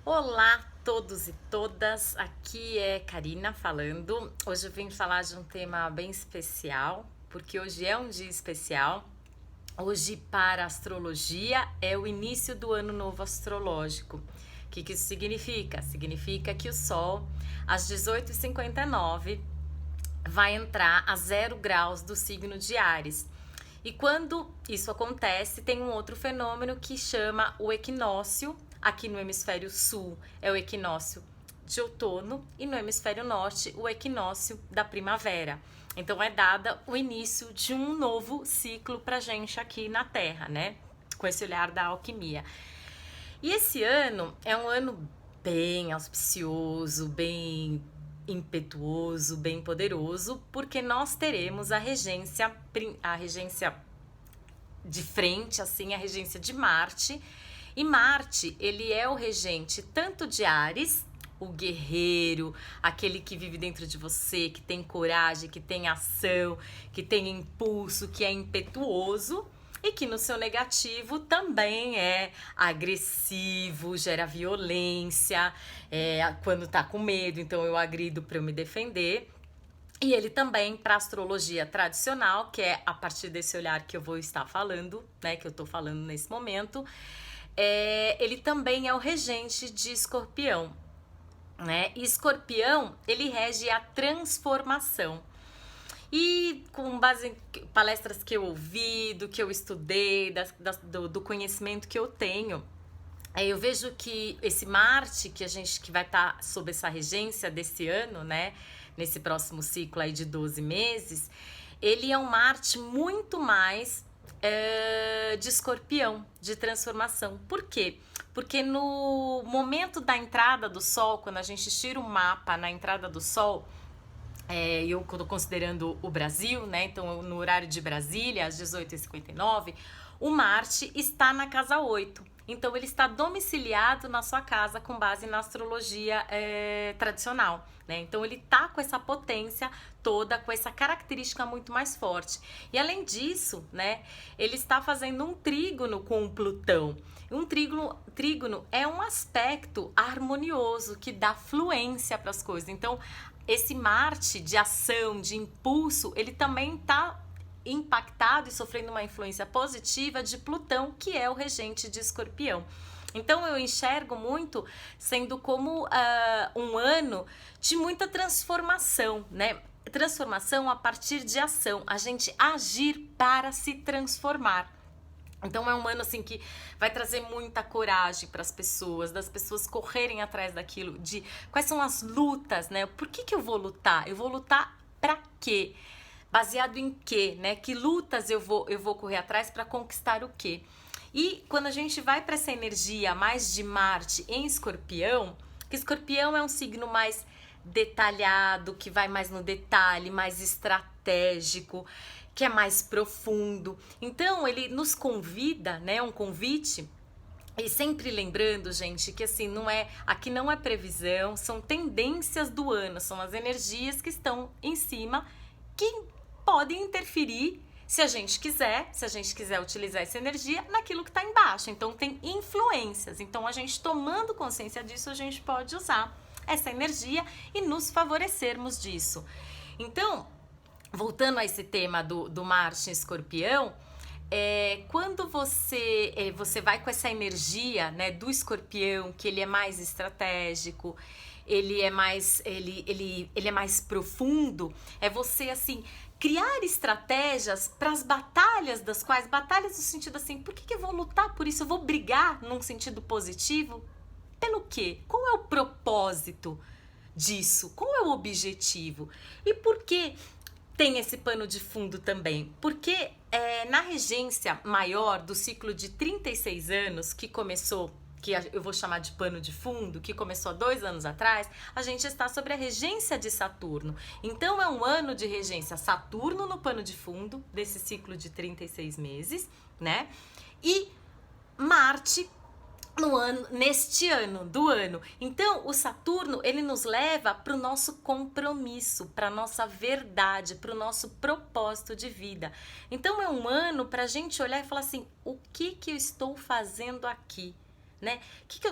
Olá, todos e todas. Aqui é Karina falando. Hoje eu vim falar de um tema bem especial, porque hoje é um dia especial. Hoje, para a astrologia, é o início do ano novo astrológico. O que isso significa? Significa que o Sol, às 18h59, vai entrar a 0 graus do signo de Áries. E quando isso acontece, tem um outro fenômeno que chama o equinócio. Aqui no hemisfério sul é o equinócio de outono e no hemisfério norte o equinócio da primavera. Então é dada o início de um novo ciclo pra gente aqui na Terra, né? Com esse olhar da alquimia. E esse ano é um ano bem auspicioso, bem impetuoso, bem poderoso, porque nós teremos a regência de frente, assim, a regência de Marte. E Marte, ele é o regente tanto de Áries, o guerreiro, aquele que vive dentro de você, que tem coragem, que tem ação, que tem impulso, que é impetuoso, e que no seu negativo também é agressivo, gera violência, quando tá com medo, então eu agrido para eu me defender. E ele também, para astrologia tradicional, que é a partir desse olhar que eu vou estar falando, né, que eu tô falando nesse momento, ele também é o regente de Escorpião, né? E Escorpião, ele rege a transformação. E com base em palestras que eu ouvi, do que eu estudei, do conhecimento que eu tenho, eu vejo que esse Marte que vai estar sob essa regência desse ano, né, nesse próximo ciclo aí de 12 meses, ele é um Marte muito mais de Escorpião, de transformação. Por quê? Porque no momento da entrada do Sol, quando a gente tira o mapa na entrada do Sol, eu estou considerando o Brasil, né? Então, no horário de Brasília, às 18h59, o Marte está na casa 8. Então, ele está domiciliado na sua casa com base na astrologia tradicional, né? Então, ele está com essa potência toda, com essa característica muito mais forte. E, além disso, né, ele está fazendo um trígono com o Plutão. Um trígono é um aspecto harmonioso que dá fluência para as coisas. Então, esse Marte de ação, de impulso, ele também está impactado e sofrendo uma influência positiva de Plutão, que é o regente de Escorpião. Então eu enxergo muito sendo como um ano de muita transformação, né? Transformação a partir de ação, a gente agir para se transformar. Então é um ano assim que vai trazer muita coragem para as pessoas, das pessoas correrem atrás daquilo, de quais são as lutas, né? Por que eu vou lutar? Eu vou lutar para quê? Baseado em quê, né? Que lutas eu vou correr atrás para conquistar o quê? E quando a gente vai para essa energia mais de Marte em Escorpião, que Escorpião é um signo mais detalhado, que vai mais no detalhe, mais estratégico, que é mais profundo. Então ele nos convida, né, um convite. E sempre lembrando, gente, que assim, aqui não é previsão, são tendências do ano, são as energias que estão em cima que podem interferir se a gente quiser utilizar essa energia naquilo que está embaixo. Então tem influências. Então a gente tomando consciência disso, a gente pode usar essa energia e nos favorecermos disso. Então, voltando a esse tema do Marte em Escorpião, quando você vai com essa energia, né, do Escorpião, que ele é mais estratégico, ele é mais profundo, é você assim criar estratégias para as batalhas batalhas no sentido assim, por que eu vou lutar por isso? Eu vou brigar num sentido positivo? Pelo quê? Qual é o propósito disso? Qual é o objetivo? E por que tem esse pano de fundo também? Porque na regência maior do ciclo de 36 anos, que começou, que eu vou chamar de pano de fundo, que começou há 2 anos atrás, a gente está sobre a regência de Saturno. Então é um ano de regência Saturno no pano de fundo, desse ciclo de 36 meses, né? E Marte neste ano do ano. Então, o Saturno, ele nos leva para o nosso compromisso, para a nossa verdade, para o nosso propósito de vida. Então, é um ano para a gente olhar e falar assim, o que eu estou fazendo aqui? né?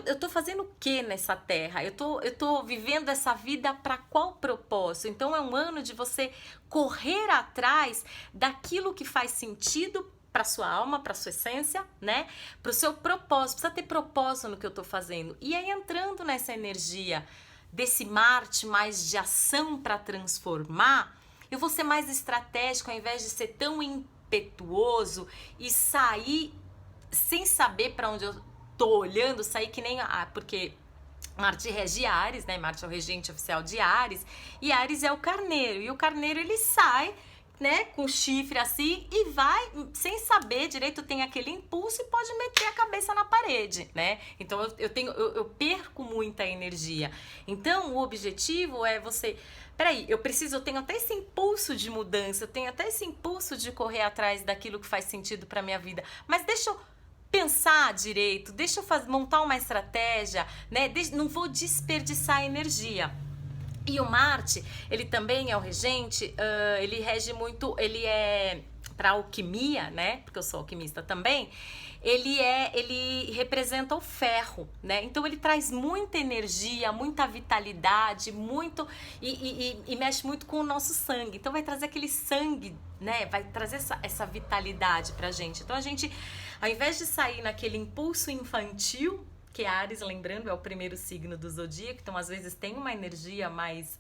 Eu tô fazendo o que nessa terra? Eu tô vivendo essa vida para qual propósito? Então é um ano de você correr atrás daquilo que faz sentido para sua alma, para sua essência, né? Para o seu propósito. Precisa ter propósito no que eu tô fazendo. E aí entrando nessa energia desse Marte mais de ação para transformar, eu vou ser mais estratégico ao invés de ser tão impetuoso e sair sem saber para onde eu tô olhando, sair que nem porque Marte rege Áries, né? Marte é o regente oficial de Áries, e Áries é o carneiro, e o carneiro ele sai, né, com o chifre assim e vai sem saber direito, tem aquele impulso e pode meter a cabeça na parede, né? Então eu perco muita energia. Então o objetivo é você, peraí, eu tenho até esse impulso de mudança, eu tenho até esse impulso de correr atrás daquilo que faz sentido para minha vida, mas deixa eu pensar direito, deixa eu montar uma estratégia, né? Não vou desperdiçar energia. E o Marte, ele também é o regente, ele rege muito, ele é para alquimia, né? Porque eu sou alquimista também. Ele representa o ferro, né? Então ele traz muita energia, muita vitalidade, muito e mexe muito com o nosso sangue. Então vai trazer aquele sangue, né? Vai trazer essa vitalidade pra gente. Então a gente, ao invés de sair naquele impulso infantil, que Áries, lembrando, é o primeiro signo do zodíaco, então às vezes tem uma energia mais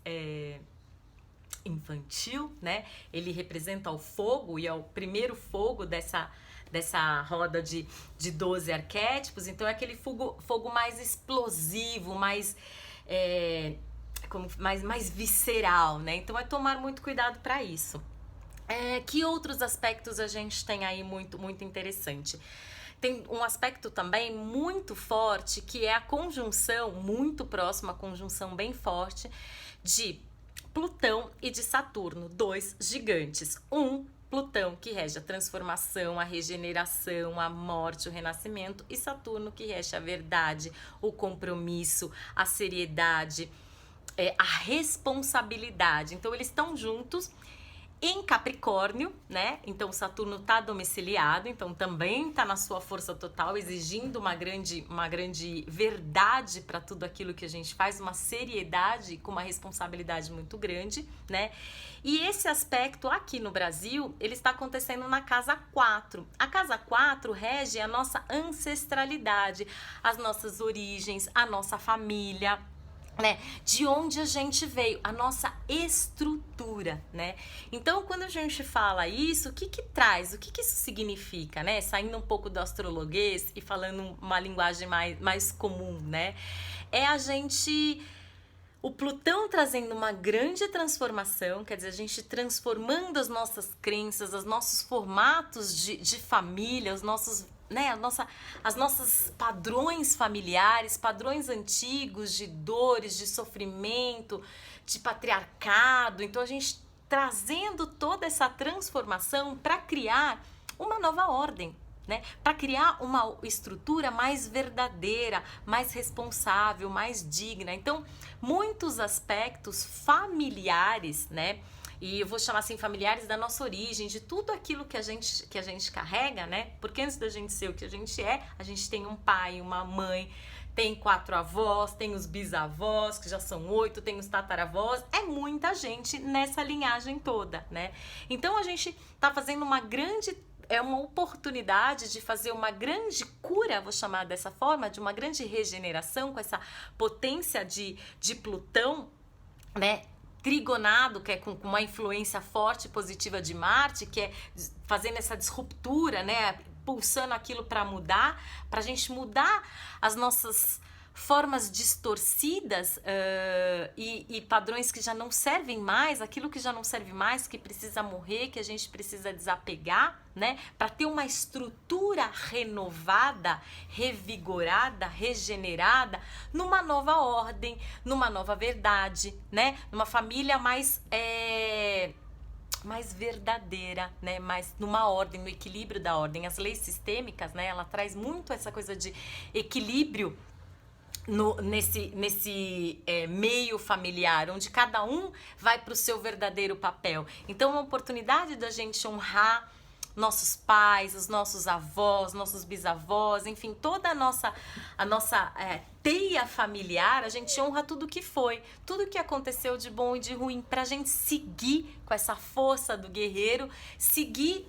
infantil, né? Ele representa o fogo e é o primeiro fogo dessa roda de 12 arquétipos, então é aquele fogo mais explosivo, mais mais visceral, né? Então é tomar muito cuidado para isso. Que outros aspectos a gente tem aí muito, muito interessante? Tem um aspecto também muito forte, que é a conjunção, muito próxima, a conjunção bem forte, de Plutão e de Saturno, dois gigantes. Plutão, que rege a transformação, a regeneração, a morte, o renascimento, e Saturno, que rege a verdade, o compromisso, a seriedade, a responsabilidade. Então, eles estão juntos em Capricórnio, né? Então Saturno tá domiciliado, então também tá na sua força total, exigindo uma grande verdade para tudo aquilo que a gente faz, uma seriedade com uma responsabilidade muito grande, né? E esse aspecto aqui no Brasil, ele está acontecendo na casa 4. A casa 4 rege a nossa ancestralidade, as nossas origens, a nossa família, né? De onde a gente veio, a nossa estrutura, né? Então, quando a gente fala isso, o que traz? O que isso significa, né? Saindo um pouco do astrologuês e falando uma linguagem mais comum, né? É a gente... O Plutão trazendo uma grande transformação, quer dizer, a gente transformando as nossas crenças, os nossos formatos de família, os nossos... né, as nossas padrões familiares, padrões antigos de dores, de sofrimento, de patriarcado. Então a gente trazendo toda essa transformação para criar uma nova ordem, né? Para criar uma estrutura mais verdadeira, mais responsável, mais digna. Então, muitos aspectos familiares, né? E eu vou chamar assim, familiares da nossa origem, de tudo aquilo que a gente carrega, né? Porque antes da gente ser o que a gente tem um pai, uma mãe, tem 4 avós, tem os bisavós, que já são 8, tem os tataravós, é muita gente nessa linhagem toda, né? Então a gente tá fazendo uma oportunidade de fazer uma grande cura, vou chamar dessa forma, de uma grande regeneração com essa potência de Plutão, né? Trigonado, que é com uma influência forte e positiva de Marte, que é fazendo essa disruptura, né? Pulsando aquilo para mudar, para a gente mudar as nossas formas distorcidas e padrões que já não servem mais, aquilo que já não serve mais, que precisa morrer, que a gente precisa desapegar, né? Para ter uma estrutura renovada, revigorada, regenerada, numa nova ordem, numa nova verdade, né? Numa família mais verdadeira, né? Mais numa ordem, no equilíbrio da ordem. As leis sistêmicas, né? Ela traz muito essa coisa de equilíbrio nesse meio familiar, onde cada um vai para o seu verdadeiro papel. Então, é uma oportunidade da gente honrar nossos pais, os nossos avós, nossos bisavós, enfim, toda a nossa teia familiar, a gente honra tudo que foi, tudo que aconteceu de bom e de ruim, pra gente seguir com essa força do guerreiro, seguir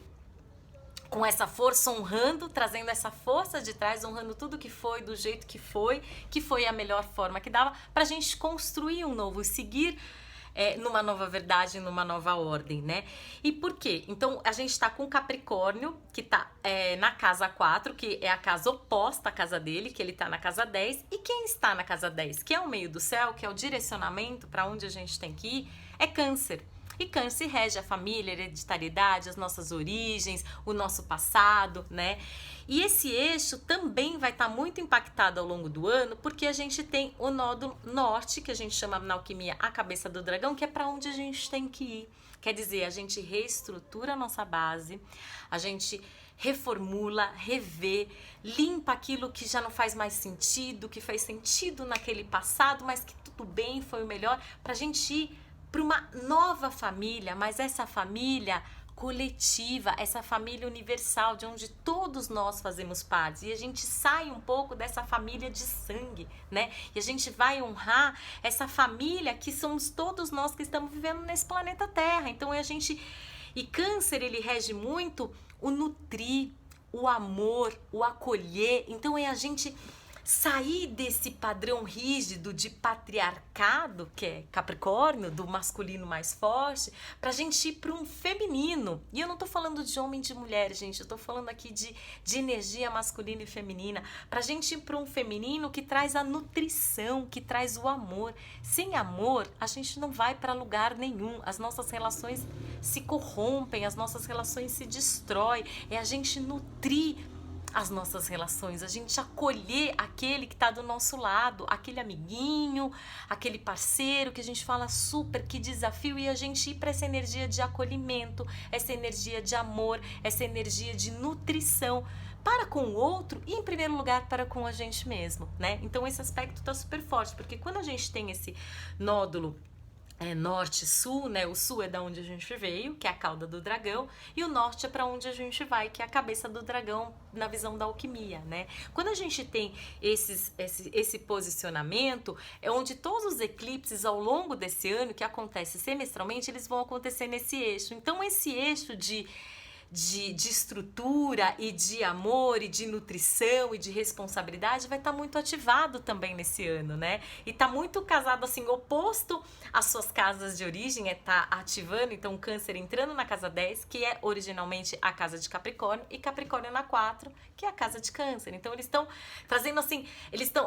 com essa força, honrando, trazendo essa força de trás, honrando tudo que foi, do jeito que foi a melhor forma que dava, pra gente construir um novo, seguir numa nova verdade, numa nova ordem, né? E por quê? Então, a gente tá com Capricórnio, que tá na casa 4, que é a casa oposta à casa dele, que ele tá na casa 10, e quem está na casa 10, que é o meio do céu, que é o direcionamento para onde a gente tem que ir, é Câncer. E Câncer rege a família, a hereditariedade, as nossas origens, o nosso passado, né? E esse eixo também vai estar muito impactado ao longo do ano, porque a gente tem o nódulo norte, que a gente chama na alquimia a cabeça do dragão, que é para onde a gente tem que ir. Quer dizer, a gente reestrutura a nossa base, a gente reformula, revê, limpa aquilo que já não faz mais sentido, que fez sentido naquele passado, mas que tudo bem, foi o melhor, para a gente ir para uma nova família, mas essa família coletiva, essa família universal, de onde todos nós fazemos parte, e a gente sai um pouco dessa família de sangue, né? E a gente vai honrar essa família que somos todos nós que estamos vivendo nesse planeta Terra. Então e Câncer, ele rege muito o nutrir, o amor, o acolher. Então a gente sair desse padrão rígido de patriarcado, que é Capricórnio, do masculino mais forte, pra gente ir para um feminino. E eu não tô falando de homem e de mulher, gente, eu tô falando aqui de energia masculina e feminina, pra gente ir para um feminino que traz a nutrição, que traz o amor. Sem amor, a gente não vai para lugar nenhum, as nossas relações se corrompem, as nossas relações se destroem, é a gente nutrir as nossas relações, a gente acolher aquele que está do nosso lado, aquele amiguinho, aquele parceiro que a gente fala super, que desafio, e a gente ir para essa energia de acolhimento, essa energia de amor, essa energia de nutrição para com o outro e, em primeiro lugar, para com a gente mesmo, né? Então esse aspecto está super forte, porque quando a gente tem esse nódulo norte e sul, né? O sul é da onde a gente veio, que é a cauda do dragão, e o norte é para onde a gente vai, que é a cabeça do dragão na visão da alquimia, né? Quando a gente tem esse posicionamento, é onde todos os eclipses ao longo desse ano, que acontece semestralmente, eles vão acontecer nesse eixo. Então esse eixo de estrutura e de amor e de nutrição e de responsabilidade vai estar muito ativado também nesse ano, né? E tá muito casado assim, oposto às suas casas de origem, tá ativando, então Câncer entrando na casa 10, que é originalmente a casa de Capricórnio, e Capricórnio na 4, que é a casa de Câncer. Então eles estão trazendo assim,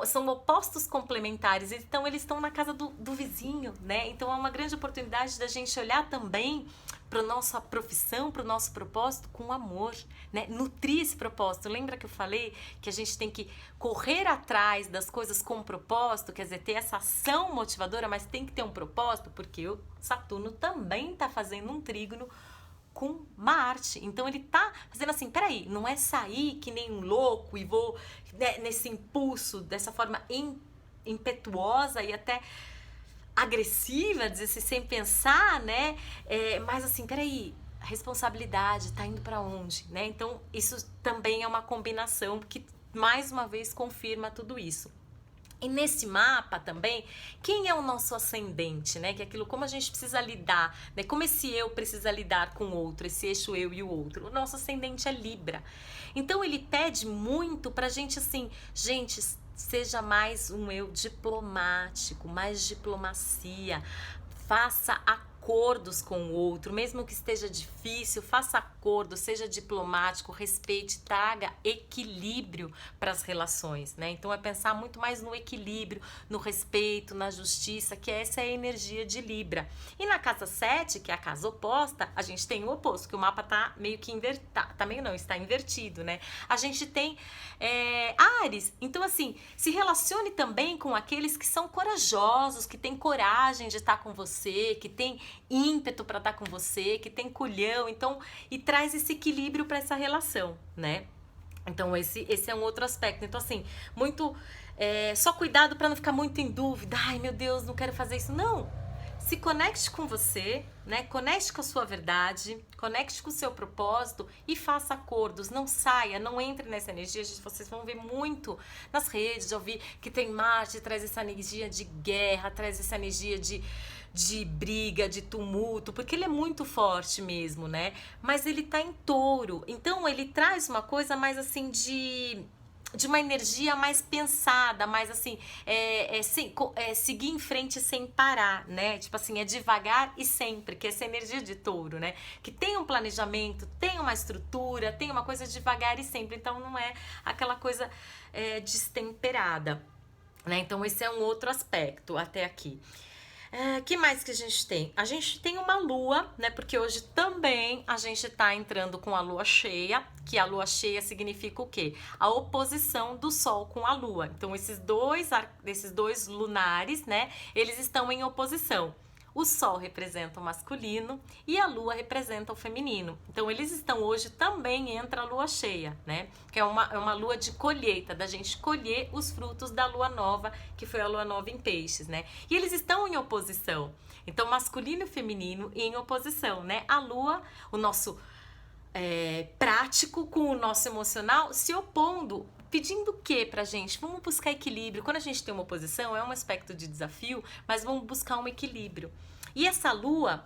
são opostos complementares, então eles estão na casa do vizinho, né? Então é uma grande oportunidade da gente olhar também para nossa profissão, para o nosso propósito com amor, né? Nutrir esse propósito. Lembra que eu falei que a gente tem que correr atrás das coisas com propósito, quer dizer, ter essa ação motivadora, mas tem que ter um propósito, porque o Saturno também está fazendo um trígono com Marte. Então ele tá fazendo assim, peraí, não é sair que nem um louco e vou, né, nesse impulso, dessa forma impetuosa e até agressiva, dizer assim, sem pensar, né? Mas assim, peraí, a responsabilidade tá indo para onde, né? Então, isso também é uma combinação que, mais uma vez, confirma tudo isso. E nesse mapa também, quem é o nosso ascendente, né? Que é aquilo, como a gente precisa lidar, né? Como esse eu precisa lidar com o outro, esse eixo eu e o outro. O nosso ascendente é Libra. Então, ele pede muito pra gente, assim, gente, seja mais um eu diplomático, mais diplomacia, faça acordos com o outro, mesmo que esteja difícil, faça acordo, seja diplomático, respeite, traga equilíbrio para as relações, né? Então é pensar muito mais no equilíbrio, no respeito, na justiça, que essa é a energia de Libra. E na casa 7, que é a casa oposta, a gente tem o oposto, que o mapa tá meio que invertido, tá meio não, está invertido, né? A gente tem Áries, então assim, se relacione também com aqueles que são corajosos, que têm coragem de estar com você, que tem ímpeto para estar com você, que tem culhão, então, e traz esse equilíbrio para essa relação, né? Então esse é um outro aspecto. Então assim, muito só cuidado para não ficar muito em dúvida. Ai meu Deus, não quero fazer isso. Não, se conecte com você, né? Conecte com a sua verdade, conecte com o seu propósito e faça acordos. Não saia, não entre nessa energia. Vocês vão ver muito nas redes, já ouvi que tem Marte, traz essa energia de guerra, traz essa energia de briga, de tumulto, porque ele é muito forte mesmo, né? Mas ele tá em touro, então ele traz uma coisa mais assim de uma energia mais pensada, mais assim, seguir em frente sem parar, né? Tipo assim, é devagar e sempre, que é essa energia de touro, né? Que tem um planejamento, tem uma estrutura, tem uma coisa devagar e sempre, então não é aquela coisa destemperada, né? Então esse é um outro aspecto até aqui. Que mais que a gente tem? A gente tem uma lua, né? Porque hoje também a gente tá entrando com a lua cheia, que a lua cheia significa o quê? A oposição do sol com a lua. Então esses dois lunares, né? Eles estão em oposição. O sol representa o masculino e a lua representa o feminino. Então eles estão hoje também entra a lua cheia, né? Que é uma lua de colheita, da gente colher os frutos da lua nova, que foi a lua nova em peixes, né? E eles estão em oposição. Então masculino e feminino em oposição, né? A lua, o nosso prático com o nosso emocional se opondo, pedindo o que pra gente? Vamos buscar equilíbrio. Quando a gente tem uma oposição, é um aspecto de desafio, mas vamos buscar um equilíbrio. E essa lua,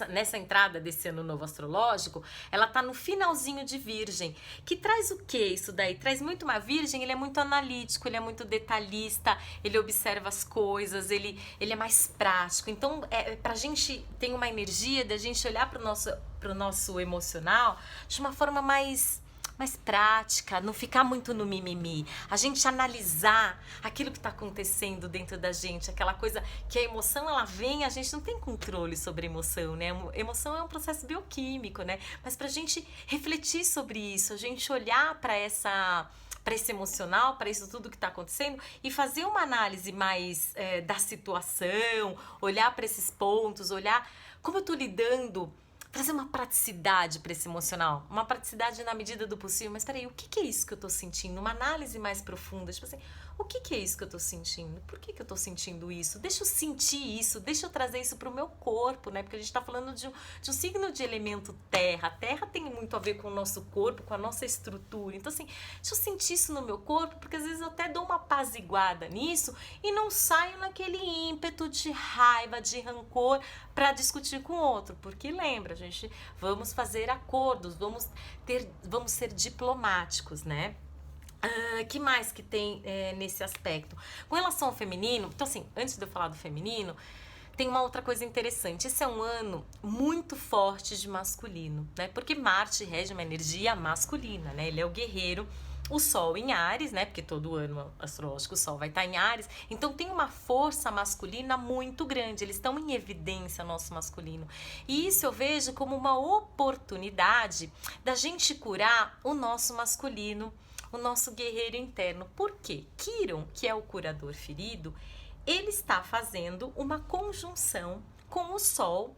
nessa entrada desse ano novo astrológico, ela tá no finalzinho de Virgem, que traz o que isso daí? Traz muito uma Virgem, ele é muito analítico, ele é muito detalhista, ele observa as coisas, ele é mais prático. Então, pra gente tem uma energia da gente olhar pro nosso emocional de uma forma mais prática, não ficar muito no mimimi, a gente analisar aquilo que está acontecendo dentro da gente, aquela coisa que a emoção ela vem, a gente não tem controle sobre a emoção, né? A emoção é um processo bioquímico, né? Mas pra gente refletir sobre isso, a gente olhar para esse emocional, para isso tudo que está acontecendo e fazer uma análise mais da situação, olhar para esses pontos, olhar como eu tô lidando, trazer uma praticidade para esse emocional, uma praticidade na medida do possível. Mas peraí, o que é isso que eu tô sentindo? Uma análise mais profunda, tipo assim, o que é isso que eu tô sentindo? Por que eu tô sentindo isso? Deixa eu sentir isso, deixa eu trazer isso pro meu corpo, né? Porque a gente tá falando de um signo de elemento terra. A terra tem muito a ver com o nosso corpo, com a nossa estrutura. Então assim, deixa eu sentir isso no meu corpo, porque às vezes eu até dou uma apaziguada nisso e não saio naquele ímpeto de raiva, de rancor para discutir com o outro. Porque lembra, gente, vamos fazer acordos, vamos ser diplomáticos, né? Que mais que tem nesse aspecto? Com relação ao feminino, então assim, antes de eu falar do feminino, tem uma outra coisa interessante. Esse é um ano muito forte de masculino, né? Porque Marte rege uma energia masculina, né? Ele é o guerreiro, o Sol em Áries, né? Porque todo ano astrológico o Sol vai estar em Áries. Então tem uma força masculina muito grande. Eles estão em evidência, nosso masculino. E isso eu vejo como uma oportunidade da gente curar o nosso masculino, o nosso guerreiro interno. Por quê? Quiron, que é o curador ferido, ele está fazendo uma conjunção com o Sol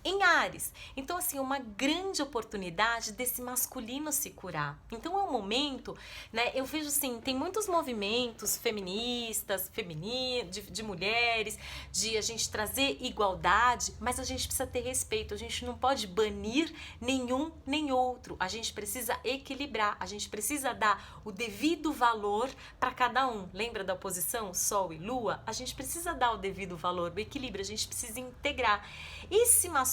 em Áries. Então, assim, uma grande oportunidade desse masculino se curar. Então, é um momento, né? Eu vejo assim, tem muitos movimentos feministas, de mulheres, de a gente trazer igualdade, mas a gente precisa ter respeito. A gente não pode banir nenhum nem outro. A gente precisa equilibrar. A gente precisa dar o devido valor para cada um. Lembra da oposição Sol e Lua? A gente precisa dar o devido valor, o equilíbrio. A gente precisa integrar esse masculino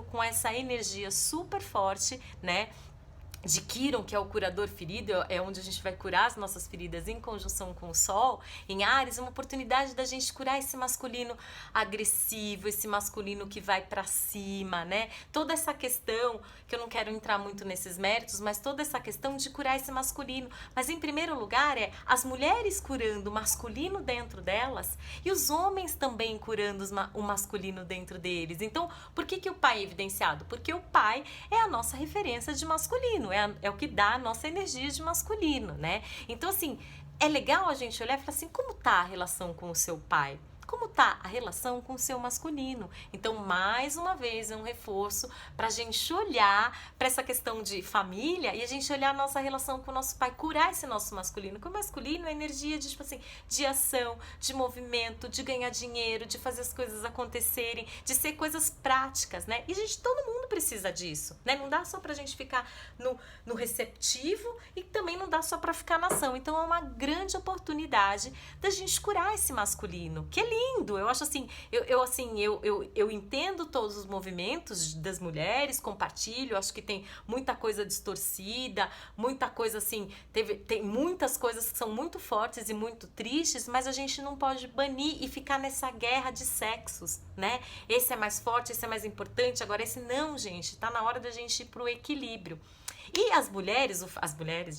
com essa energia super forte, né? De Quiron, que é o curador ferido, é onde a gente vai curar as nossas feridas em conjunção com o Sol, em Áries, uma oportunidade da gente curar esse masculino agressivo, esse masculino que vai pra cima, né? Toda essa questão, que eu não quero entrar muito nesses méritos, mas toda essa questão de curar esse masculino. Mas em primeiro lugar as mulheres curando o masculino dentro delas e os homens também curando o masculino dentro deles. Então, por que o pai é evidenciado? Porque o pai é a nossa referência de masculino, é o que dá a nossa energia de masculino, né? Então, assim, é legal a gente olhar e falar assim, como tá a relação com o seu pai? como tá a relação com o seu masculino. Então, mais uma vez, é um reforço para a gente olhar para essa questão de família e a gente olhar a nossa relação com o nosso pai, curar esse nosso masculino. Porque o masculino é energia de, tipo assim, de ação, de movimento, de ganhar dinheiro, de fazer as coisas acontecerem, de ser coisas práticas, né? E, gente, todo mundo precisa disso, né? Não dá só pra gente ficar no receptivo e também não dá só pra ficar na ação. Então, é uma grande oportunidade da gente curar esse masculino, que é lindo. Eu acho assim, eu entendo todos os movimentos das mulheres, compartilho, acho que tem muita coisa distorcida, muita coisa assim, tem muitas coisas que são muito fortes e muito tristes, mas a gente não pode banir e ficar nessa guerra de sexos, né? Esse é mais forte, esse é mais importante, agora esse não, gente, tá na hora da gente ir pro equilíbrio. E as mulheres,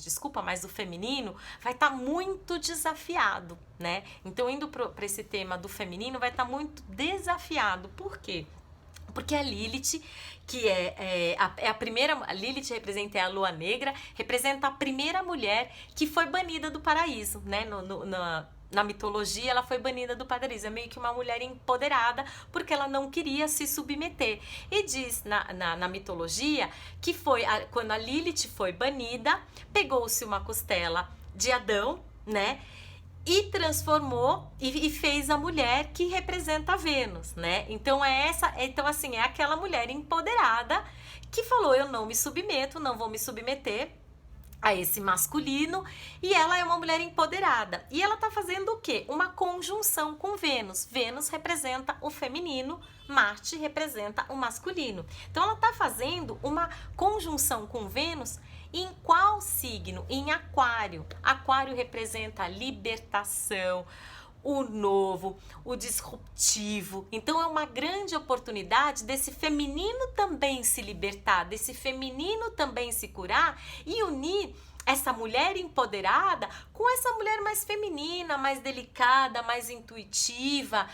desculpa, mas o feminino vai estar muito desafiado, né? Então, indo para esse tema do feminino, vai estar muito desafiado. Por quê? Porque a Lilith, que é a primeira, a Lilith representa a lua negra, representa a primeira mulher que foi banida do paraíso, né? Na mitologia, ela foi banida do paraíso. É meio que uma mulher empoderada porque ela não queria se submeter. E diz na mitologia que foi quando a Lilith foi banida, pegou-se uma costela de Adão, né? E transformou e fez a mulher que representa a Vênus, né? Então é aquela mulher empoderada que falou: eu não me submeto, não vou me submeter a esse masculino, e ela é uma mulher empoderada. E ela tá fazendo o quê? Uma conjunção com Vênus. Vênus representa o feminino, Marte representa o masculino. Então ela tá fazendo uma conjunção com Vênus em qual signo? Em Aquário. Aquário representa a libertação, o novo, o disruptivo. Então é uma grande oportunidade desse feminino também se libertar, desse feminino também se curar e unir essa mulher empoderada com essa mulher mais feminina, mais delicada, mais intuitiva,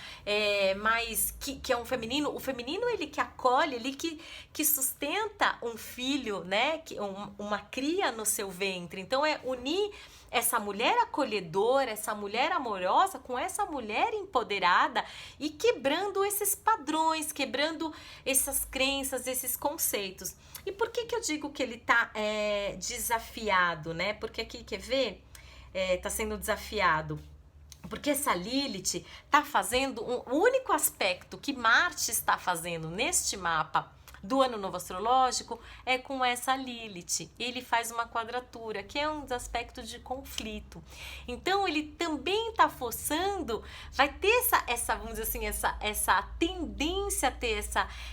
que é um feminino. O feminino, ele que acolhe, ele que sustenta um filho, né? Uma cria no seu ventre. Então é unir essa mulher acolhedora, essa mulher amorosa com essa mulher empoderada e quebrando esses padrões, quebrando essas crenças, esses conceitos. E por que eu digo que ele tá desafiado, né? Porque aqui, quer ver? Tá sendo desafiado. Porque essa Lilith tá fazendo o único aspecto que Marte está fazendo neste mapa do ano novo astrológico é com essa Lilith. Ele faz uma quadratura, que é um dos aspectos de conflito. Então ele também está forçando, vai ter vamos dizer assim, essa tendência a ter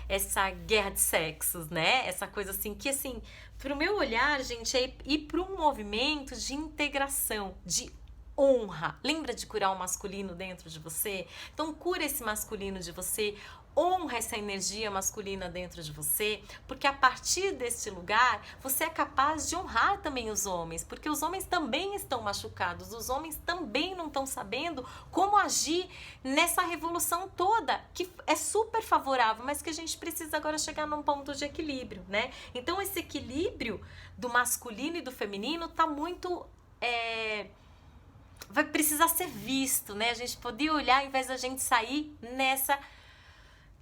essa guerra de sexos, né? Essa coisa assim, que assim, pro meu olhar, gente, é ir para um movimento de integração, de honra. Lembra de curar o masculino dentro de você? Então cura esse masculino de você, honra essa energia masculina dentro de você, porque a partir desse lugar você é capaz de honrar também os homens, porque os homens também estão machucados, os homens também não estão sabendo como agir nessa revolução toda, que é super favorável, mas que a gente precisa agora chegar num ponto de equilíbrio, né? Então esse equilíbrio do masculino e do feminino tá muito... vai precisar ser visto, né? A gente poder olhar, ao invés da gente sair nessa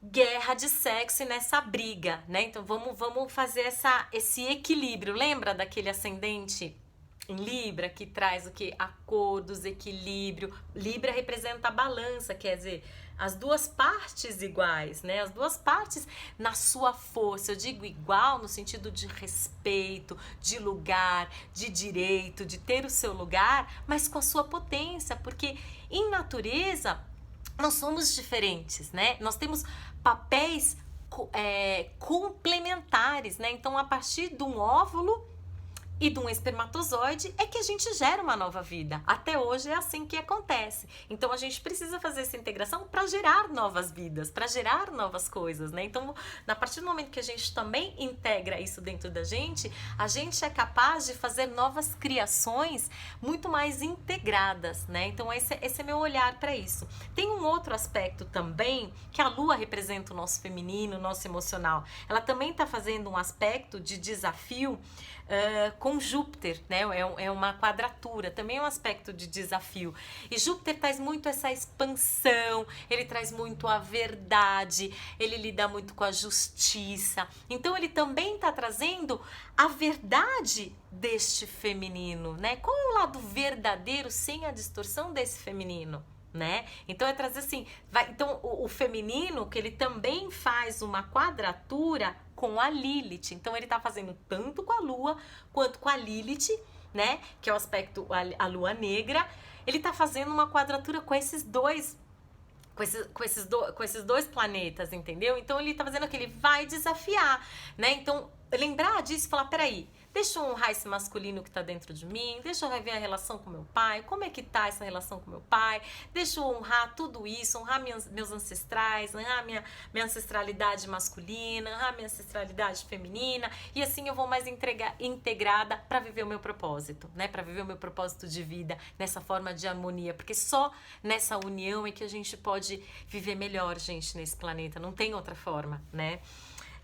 guerra de sexo e nessa briga, né? Então vamos fazer esse equilíbrio. Lembra daquele ascendente em Libra que traz o que? Acordos, equilíbrio. Libra representa a balança, quer dizer, as duas partes iguais, né? As duas partes na sua força. Eu digo igual no sentido de respeito, de lugar, de direito, de ter o seu lugar, mas com a sua potência, porque em natureza nós somos diferentes, né? Nós temos papéis complementares, né? Então, a partir de um óvulo e de um espermatozoide é que a gente gera uma nova vida. Até hoje é assim que acontece. Então a gente precisa fazer essa integração para gerar novas vidas, para gerar novas coisas, né? Então, a partir do momento que a gente também integra isso dentro da gente, a gente é capaz de fazer novas criações muito mais integradas, né? Então esse é meu olhar para isso. Tem um outro aspecto também, que a Lua representa o nosso feminino, o nosso emocional. Ela também está fazendo um aspecto de desafio com com Júpiter, né? É uma quadratura, também é um aspecto de desafio. E Júpiter traz muito essa expansão, ele traz muito a verdade, ele lida muito com a justiça. Então ele também está trazendo a verdade deste feminino, né? Qual é o lado verdadeiro sem a distorção desse feminino? Né? Então é trazer assim, então o feminino, que ele também faz uma quadratura com a Lilith, então ele tá fazendo tanto com a Lua quanto com a Lilith, né? Que é o aspecto, a Lua negra, ele tá fazendo uma quadratura com esses dois com esses dois planetas, entendeu? Então ele tá fazendo o que? Ele vai desafiar, né? Então lembrar disso e falar, peraí, deixa eu honrar esse masculino que tá dentro de mim, deixa eu rever a relação com meu pai, como é que tá essa relação com meu pai, deixa eu honrar tudo isso, honrar meus ancestrais, honrar minha ancestralidade masculina, honrar minha ancestralidade feminina, e assim eu vou mais integrada para viver o meu propósito, né? Para viver o meu propósito de vida nessa forma de harmonia, porque só nessa união é que a gente pode viver melhor, gente, nesse planeta, não tem outra forma, né?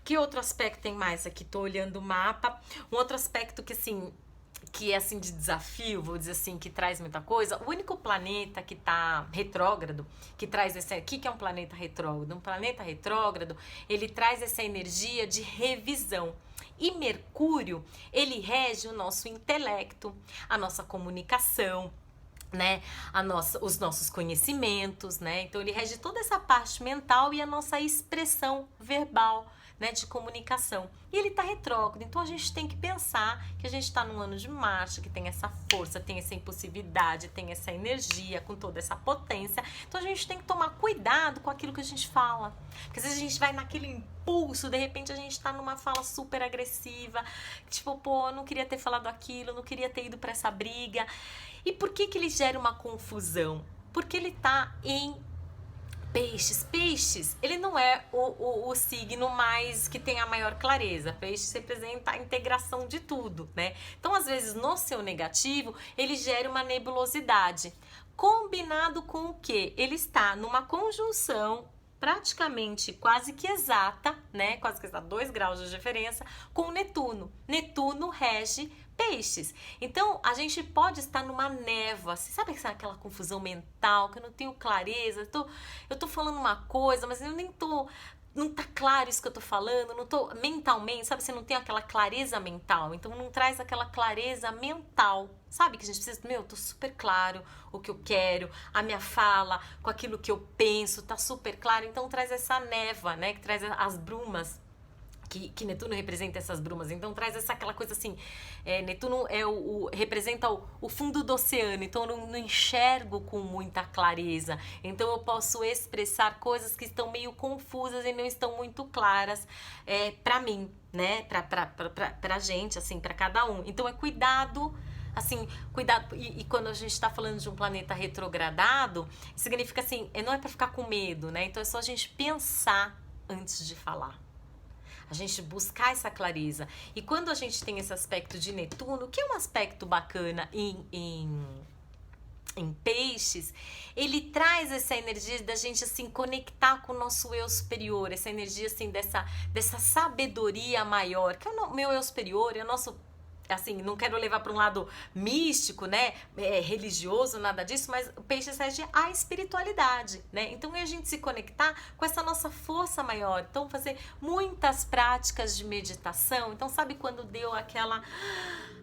Que outro aspecto tem mais aqui? Tô olhando o mapa. Um outro aspecto que é assim de desafio, vou dizer assim, que traz muita coisa. O único planeta que tá retrógrado, que traz esse... O que é um planeta retrógrado? Um planeta retrógrado, ele traz essa energia de revisão. E Mercúrio, ele rege o nosso intelecto, a nossa comunicação, né? Os nossos conhecimentos, né? Então ele rege toda essa parte mental e a nossa expressão verbal, né, de comunicação. E ele tá retrógrado, então a gente tem que pensar que a gente tá num ano de Marte, que tem essa força, tem essa impulsividade, tem essa energia, com toda essa potência. Então a gente tem que tomar cuidado com aquilo que a gente fala. Porque às vezes a gente vai naquele impulso, de repente a gente tá numa fala super agressiva, tipo, pô, eu não queria ter falado aquilo, eu não queria ter ido pra essa briga. E por que ele gera uma confusão? Porque ele tá em Peixes. Peixes, ele não é o signo mais que tem a maior clareza. Peixes representa a integração de tudo, né? Então, às vezes, no seu negativo, ele gera uma nebulosidade. Combinado com o quê? Ele está numa conjunção praticamente quase que exata, né? Quase que exata, 2 graus de diferença, com Netuno. Netuno rege Peixes. Então, a gente pode estar numa névoa. Você sabe aquela confusão mental, que eu não tenho clareza, eu tô falando uma coisa, mas eu nem tô... Não tá claro isso que eu tô falando, não tô mentalmente, sabe? Você não tem aquela clareza mental, então não traz aquela clareza mental, sabe? Que a gente precisa, eu tô super claro o que eu quero, a minha fala, com aquilo que eu penso, tá super claro, então traz essa névoa, né? Que traz as brumas. Que Netuno representa essas brumas, então traz aquela coisa assim, Netuno representa o fundo do oceano, então eu não enxergo com muita clareza, então eu posso expressar coisas que estão meio confusas e não estão muito claras pra mim, né, pra gente, assim, pra cada um, então é cuidado, assim, cuidado, e quando a gente tá falando de um planeta retrogradado, significa assim, não é pra ficar com medo, né, então é só a gente pensar antes de falar. A gente buscar essa clareza. E quando a gente tem esse aspecto de Netuno, que é um aspecto bacana em Peixes, ele traz essa energia da gente assim conectar com o nosso eu superior, essa energia assim dessa sabedoria maior, que é o meu eu superior, é o nosso, assim, não quero levar para um lado místico, né, religioso, nada disso, mas o Peixes rege a espiritualidade, né, então é a gente se conectar com essa nossa força maior, então fazer muitas práticas de meditação, então sabe quando deu aquela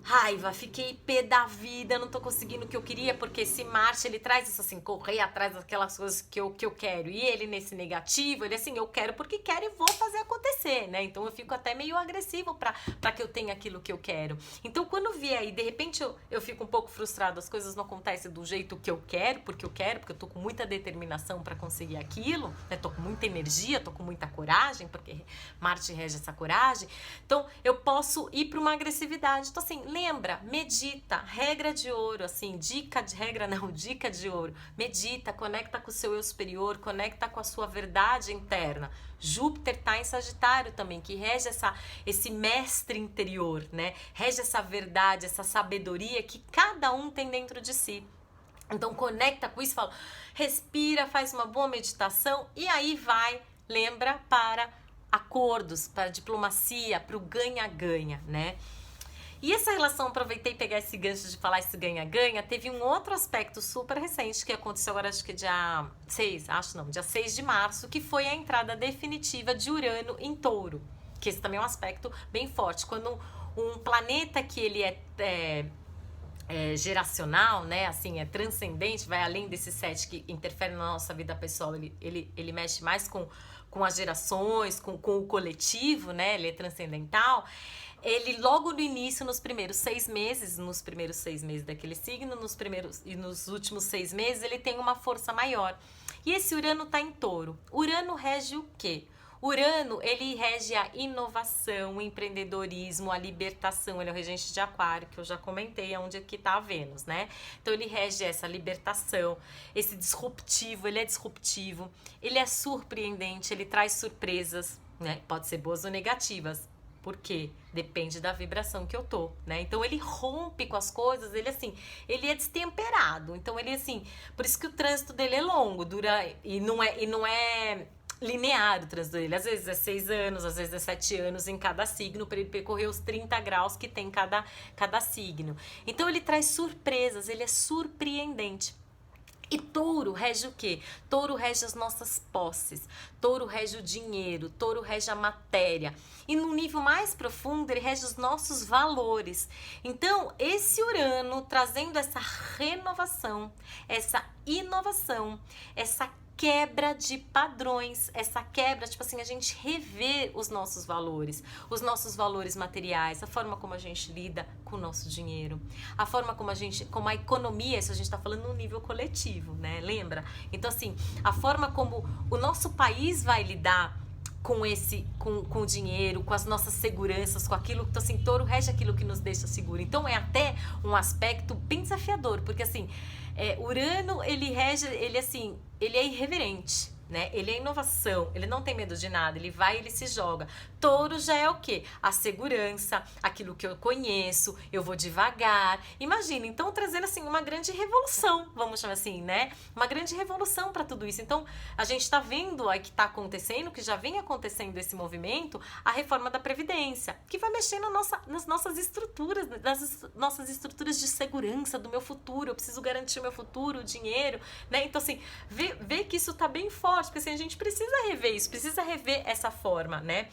raiva, fiquei pé da vida, não tô conseguindo o que eu queria, porque esse Marte, ele traz isso assim, correr atrás daquelas coisas que eu quero, e ele nesse negativo, ele assim, eu quero porque quero e vou fazer acontecer, né, então eu fico até meio agressivo pra que eu tenha aquilo que eu quero. Então, quando vier aí, de repente eu fico um pouco frustrado, as coisas não acontecem do jeito que eu quero, porque eu tô com muita determinação para conseguir aquilo, né? Tô com muita energia, tô com muita coragem, porque Marte rege essa coragem. Então, eu posso ir para uma agressividade. Então, assim, lembra, medita, regra de ouro, assim, dica de ouro. Medita, conecta com o seu eu superior, conecta com a sua verdade interna. Júpiter tá em Sagitário também, que rege esse mestre interior, né? Rege essa verdade, essa sabedoria que cada um tem dentro de si. Então conecta com isso, fala, respira, faz uma boa meditação e aí lembra para acordos, para diplomacia, para o ganha-ganha, né? E essa relação, aproveitei pegar esse gancho de falar esse ganha-ganha, teve um outro aspecto super recente que aconteceu agora, acho que dia 6 de março, que foi a entrada definitiva de Urano em Touro, que esse também é um aspecto bem forte. Quando um planeta que ele é geracional, né, assim, é transcendente, vai além desse sete que interfere na nossa vida pessoal, ele mexe mais com as gerações, com o coletivo, né, ele é transcendental. Ele logo no início, nos primeiros 6 meses daquele signo, nos últimos 6 meses, ele tem uma força maior. E esse Urano tá em Touro. Urano rege o quê? Urano, ele rege a inovação, o empreendedorismo, a libertação. Ele é o regente de Aquário, que eu já comentei, onde aqui tá a Vênus, né? Então ele rege essa libertação, esse disruptivo, ele é disruptivo, ele é surpreendente, ele traz surpresas, né? Pode ser boas ou negativas. Por quê? Depende da vibração que eu tô, né? Então ele rompe com as coisas, ele é destemperado. Então ele assim, por isso que o trânsito dele é longo, dura e não é linear o trânsito dele. Às vezes é 6 anos, às vezes é 7 anos em cada signo, para ele percorrer os 30 graus que tem cada signo. Então ele traz surpresas, ele é surpreendente. E Touro rege o quê? Touro rege as nossas posses, Touro rege o dinheiro, Touro rege a matéria. E num nível mais profundo, ele rege os nossos valores. Então, esse Urano trazendo essa renovação, essa inovação, essa quebra de padrões, essa quebra, tipo assim, a gente rever os nossos valores materiais, a forma como a gente lida com o nosso dinheiro, a forma como a economia, isso a gente tá falando no nível coletivo, né? Lembra? Então, assim, a forma como o nosso país vai lidar com o dinheiro, com as nossas seguranças, com aquilo que, assim, Touro rege aquilo que nos deixa seguro. Então é até um aspecto bem desafiador, porque assim, Urano, ele é irreverente, né? Ele é inovação, ele não tem medo de nada, ele vai, ele se joga. Touro já é o quê? A segurança, aquilo que eu conheço, eu vou devagar. Imagina, então trazendo assim uma grande revolução, vamos chamar assim, né? Uma grande revolução para tudo isso. Então, a gente tá vendo aí que tá acontecendo, que já vem acontecendo esse movimento, a reforma da Previdência, que vai mexer nas nossas estruturas, nas nossas estruturas de segurança do meu futuro. Eu preciso garantir o meu futuro, o dinheiro, né? Então, assim, ver que isso tá bem forte, porque assim, a gente precisa rever isso, precisa rever essa forma, né?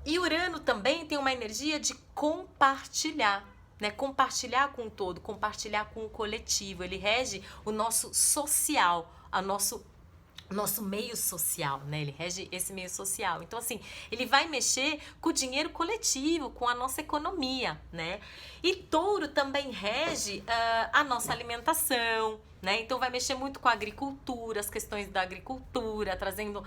E Urano também tem uma energia de compartilhar, né? Compartilhar com o todo, compartilhar com o coletivo. Ele rege o nosso social, nosso meio social, né? Ele rege esse meio social. Então, assim, ele vai mexer com o dinheiro coletivo, com a nossa economia, né? E Touro também rege a nossa alimentação, né? Então, vai mexer muito com a agricultura, as questões da agricultura, trazendo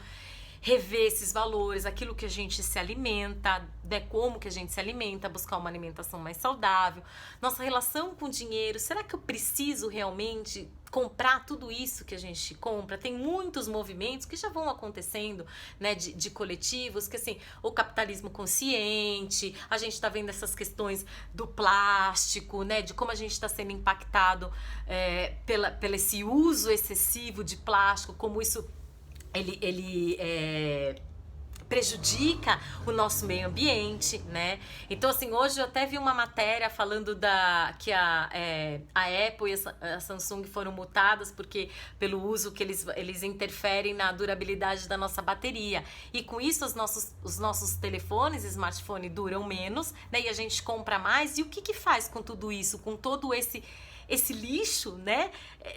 rever esses valores, aquilo que a gente se alimenta, né, como que a gente se alimenta, buscar uma alimentação mais saudável, nossa relação com o dinheiro, será que eu preciso realmente comprar tudo isso que a gente compra? Tem muitos movimentos que já vão acontecendo, né, de coletivos, que assim, o capitalismo consciente, a gente tá vendo essas questões do plástico, né, de como a gente está sendo impactado pelo esse uso excessivo de plástico, como isso ele prejudica o nosso meio ambiente, né? Então, assim, hoje eu até vi uma matéria falando que a Apple e a Samsung foram multadas pelo uso que eles interferem na durabilidade da nossa bateria. E com isso, os nossos telefones, smartphone, duram menos, né? E a gente compra mais. E o que faz com tudo isso? Com todo esse lixo, né,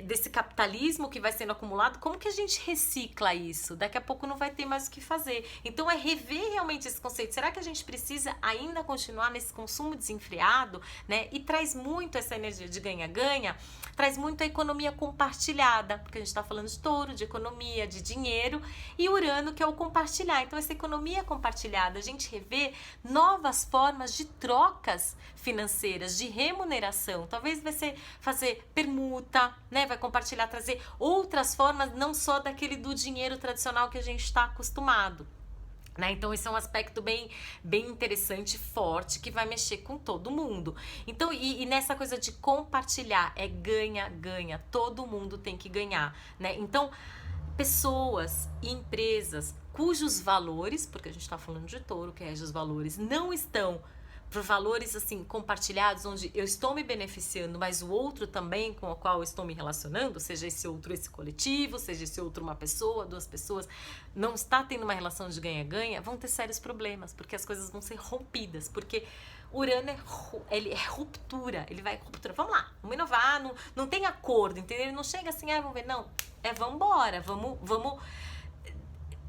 desse capitalismo que vai sendo acumulado, como que a gente recicla isso? Daqui a pouco não vai ter mais o que fazer. Então é rever realmente esse conceito. Será que a gente precisa ainda continuar nesse consumo desenfreado, né? E traz muito essa energia de ganha-ganha, traz muito a economia compartilhada, porque a gente está falando de Touro, de economia, de dinheiro, e Urano, que é o compartilhar. Então essa economia compartilhada, a gente rever novas formas de trocas financeiras, de remuneração. Talvez vai ser fazer permuta, né? Vai compartilhar, trazer outras formas, não só daquele do dinheiro tradicional que a gente está acostumado, né? Então esse é um aspecto bem interessante, forte, que vai mexer com todo mundo. Então, e nessa coisa de compartilhar, é ganha-ganha, todo mundo tem que ganhar, né? Então, pessoas e empresas cujos valores, porque a gente está falando de Touro, que rege os valores, não estão por valores assim compartilhados, onde eu estou me beneficiando, mas o outro também com o qual eu estou me relacionando, seja esse outro esse coletivo, seja esse outro uma pessoa, duas pessoas, não está tendo uma relação de ganha-ganha, vão ter sérios problemas, porque as coisas vão ser rompidas, porque Urano ele é ruptura, ele vai ruptura. Vamos lá, vamos inovar, não tem acordo, entendeu? Ele não chega assim, vamos ver, não, vamos embora, vamos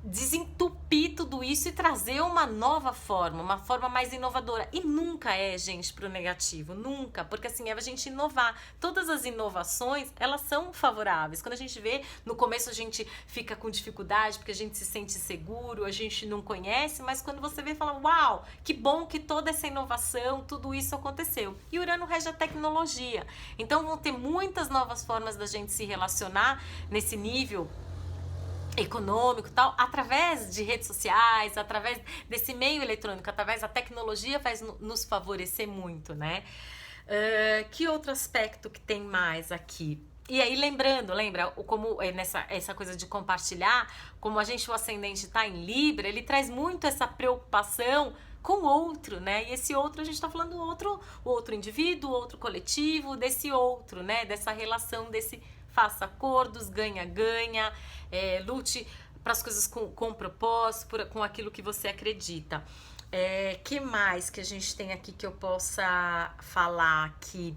desentupir tudo isso e trazer uma nova forma, uma forma mais inovadora. E nunca é, gente, pro negativo, nunca, porque assim, é a gente inovar. Todas as inovações, elas são favoráveis. Quando a gente vê, no começo a gente fica com dificuldade, porque a gente se sente seguro, a gente não conhece, mas quando você vê, fala, uau, que bom que toda essa inovação, tudo isso aconteceu. E Urano rege a tecnologia. Então vão ter muitas novas formas da gente se relacionar nesse nível econômico e tal, através de redes sociais, através desse meio eletrônico, através da tecnologia vai nos favorecer muito, né? Que outro aspecto que tem mais aqui? E aí lembra como essa coisa de compartilhar, como a gente, o ascendente tá em Libra, ele traz muito essa preocupação com o outro, né? E esse outro, a gente tá falando o outro indivíduo, o outro coletivo, desse outro, né? Dessa relação, desse faça acordos, ganha-ganha, lute para as coisas com propósito, com aquilo que você acredita. Que mais que a gente tem aqui que eu possa falar aqui?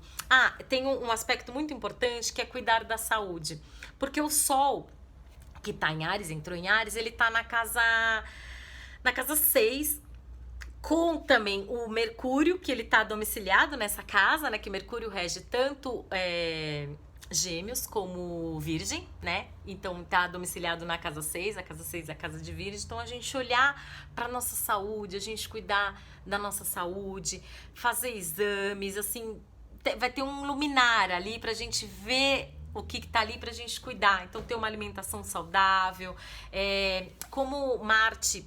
Tem um aspecto muito importante que é cuidar da saúde. Porque o Sol, que tá em Áries, entrou em Áries, ele tá na casa 6, com também o Mercúrio, que ele tá domiciliado nessa casa, né? Que Mercúrio rege tanto Gêmeos como Virgem, né? Então tá domiciliado na casa 6, a casa 6 é a casa de Virgem. Então a gente olhar para nossa saúde, a gente cuidar da nossa saúde, fazer exames, assim, vai ter um luminar ali pra gente ver o que tá ali pra gente cuidar. Então ter uma alimentação saudável, como Marte,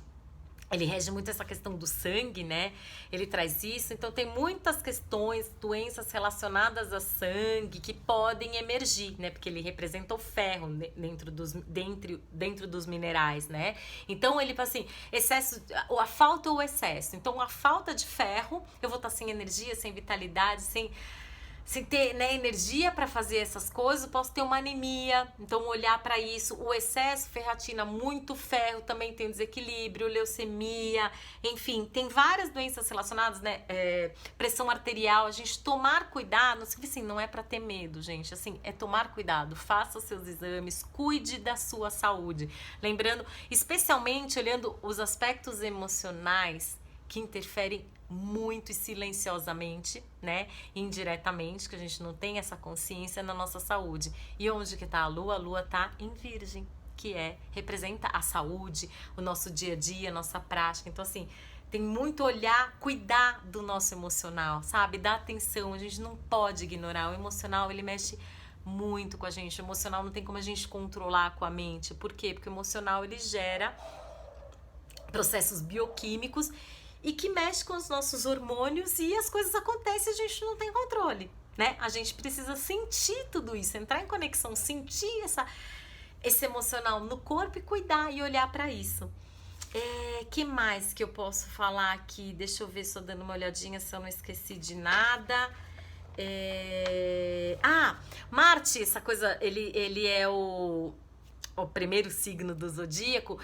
ele rege muito essa questão do sangue, né? Ele traz isso. Então, tem muitas questões, doenças relacionadas a sangue que podem emergir, né? Porque ele representa o ferro dentro dos minerais, né? Então, ele fala assim, excesso, a falta ou o excesso. Então, a falta de ferro, eu vou estar sem energia, sem vitalidade, sem ter, né, energia para fazer essas coisas, eu posso ter uma anemia. Então olhar para isso, o excesso, ferratina, muito ferro, também tem desequilíbrio, leucemia, enfim, tem várias doenças relacionadas, né, pressão arterial, a gente tomar cuidado, assim, não é para ter medo, gente, assim, é tomar cuidado, faça os seus exames, cuide da sua saúde, lembrando, especialmente olhando os aspectos emocionais que interferem muito e silenciosamente, né, indiretamente, que a gente não tem essa consciência na nossa saúde. E onde que tá a Lua? A Lua tá em Virgem, que representa a saúde, o nosso dia a dia, a nossa prática. Então, assim, tem muito olhar, cuidar do nosso emocional, sabe? Dar atenção, a gente não pode ignorar. O emocional, ele mexe muito com a gente. O emocional não tem como a gente controlar com a mente. Por quê? Porque o emocional, ele gera processos bioquímicos e que mexe com os nossos hormônios e as coisas acontecem e a gente não tem controle, né? A gente precisa sentir tudo isso, entrar em conexão, sentir esse emocional no corpo e cuidar e olhar para isso. Que mais que eu posso falar aqui? Deixa eu ver, só dando uma olhadinha se eu não esqueci de nada. Marte, essa coisa, ele é o primeiro signo do zodíaco,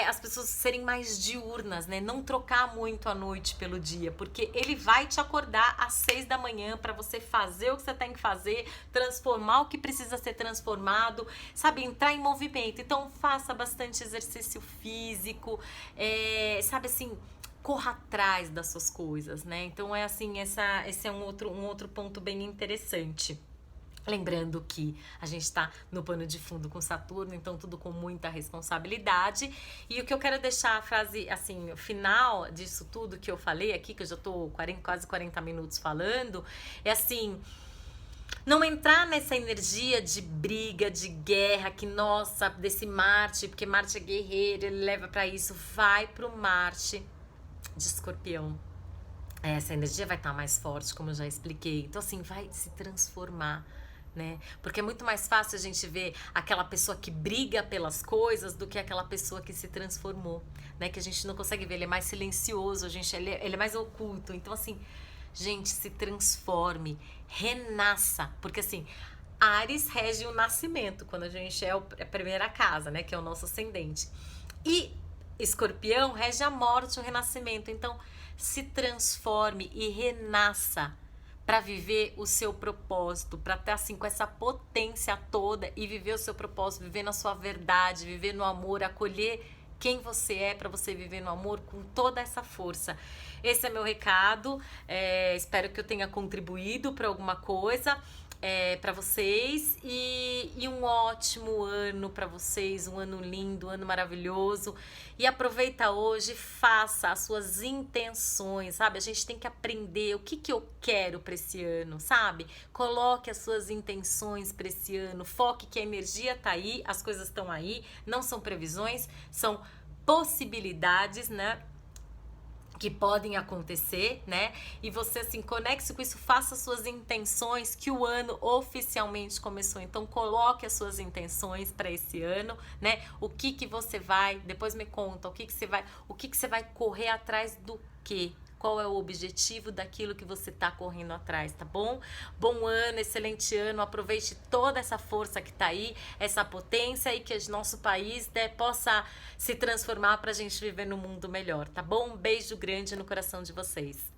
as pessoas serem mais diurnas, né? Não trocar muito a noite pelo dia, porque ele vai te acordar às 6 da manhã para você fazer o que você tem que fazer, transformar o que precisa ser transformado, sabe? Entrar em movimento. Então, faça bastante exercício físico, sabe assim, corra atrás das suas coisas, né? Então, esse é um outro ponto bem interessante. Lembrando que a gente está no pano de fundo com Saturno, então tudo com muita responsabilidade. E o que eu quero deixar a frase, assim, o final disso tudo que eu falei aqui, que eu já tô quase 40 minutos falando, é assim, não entrar nessa energia de briga, de guerra, que nossa, desse Marte, porque Marte é guerreiro, ele leva para isso, vai pro Marte de Escorpião. Essa energia vai estar mais forte, como eu já expliquei. Então, assim, vai se transformar, né? Porque é muito mais fácil a gente ver aquela pessoa que briga pelas coisas do que aquela pessoa que se transformou, né? Que a gente não consegue ver, ele é mais silencioso, ele é mais oculto. Então, assim, Gente, se transforme, renasça, porque assim, Áries rege o nascimento, quando a gente é a primeira casa, né, que é o nosso ascendente. E Escorpião rege a morte, o renascimento. Então, se transforme e renasça para viver o seu propósito, para estar assim com essa potência toda e viver o seu propósito, viver na sua verdade, viver no amor, acolher quem você é para você viver no amor com toda essa força. Esse é meu recado. Espero que eu tenha contribuído para alguma coisa. Para vocês e um ótimo ano para vocês, um ano lindo, um ano maravilhoso. E aproveita hoje, faça as suas intenções, sabe? A gente tem que aprender o que eu quero para esse ano, sabe? Coloque as suas intenções para esse ano, foque que a energia tá aí, as coisas estão aí, não são previsões, são possibilidades, né? Que podem acontecer, né? E você assim, conecte-se com isso, faça suas intenções que o ano oficialmente começou. Então coloque as suas intenções para esse ano, né? O que você vai, depois me conta, o que você vai correr atrás do quê? Qual é o objetivo daquilo que você está correndo atrás, tá bom? Bom ano, excelente ano, aproveite toda essa força que tá aí, essa potência e que o nosso país, né, possa se transformar pra gente viver num mundo melhor, tá bom? Um beijo grande no coração de vocês.